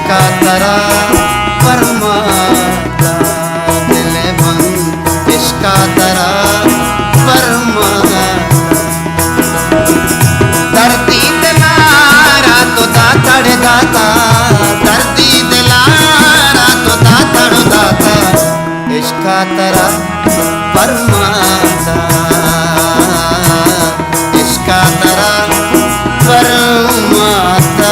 इसका तरा परमाता दिले बंद इसका तरा परमाता धरती दिलारा तो दातड़ दाता धरती दिलारा तो दातड़ दाता इसका तरा परमाता इसका तरा परमाता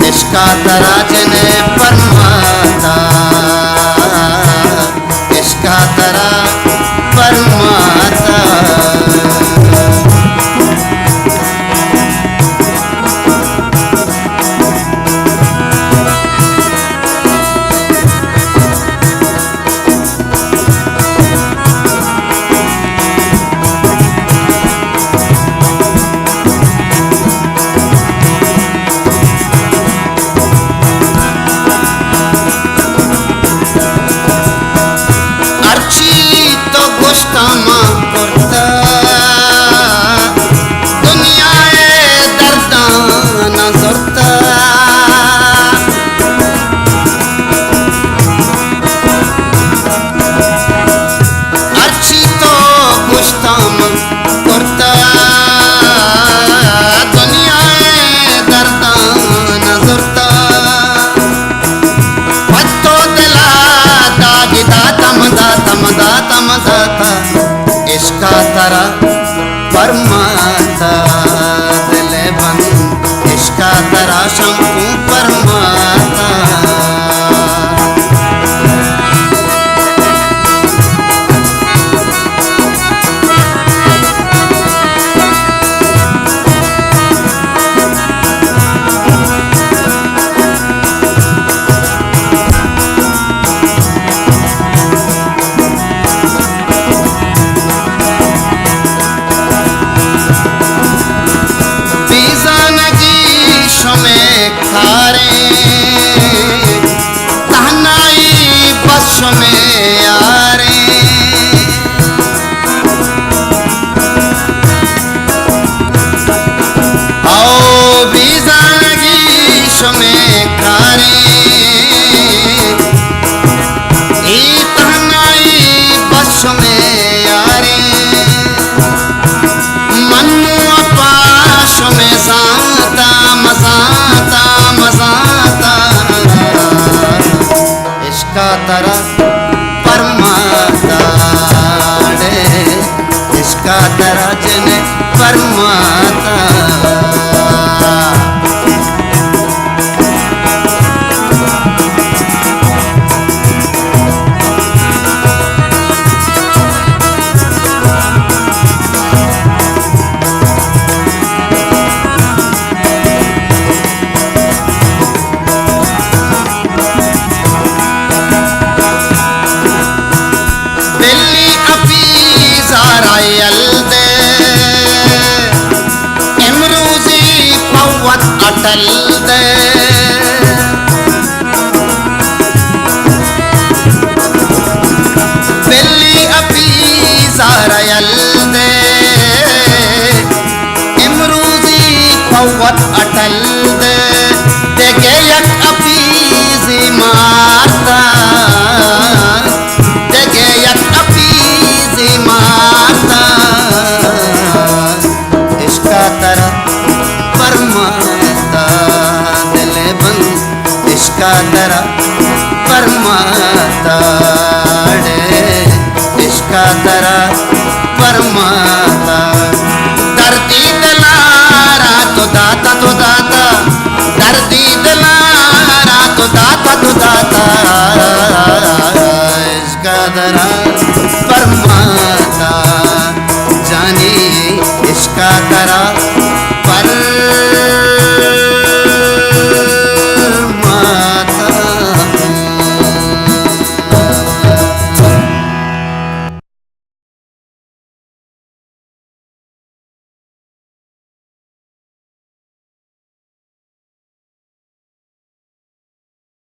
इसका तरा जने परमाता इसका तरा परमाता इसका तरा परमाता दिले बंद इसका तरा शंकु परमाता तरा परमाता इसका तरा जने परमाता अटल दे दिल्ली अपी सारयल दे इमरूजी पवत अटल दे देखे यक अपी माता देखे यक अपी माता इसका तरा परमाता दिले बंद इसका तरा परमाता इसका बदरा फरमाता, जाने इश्का तरा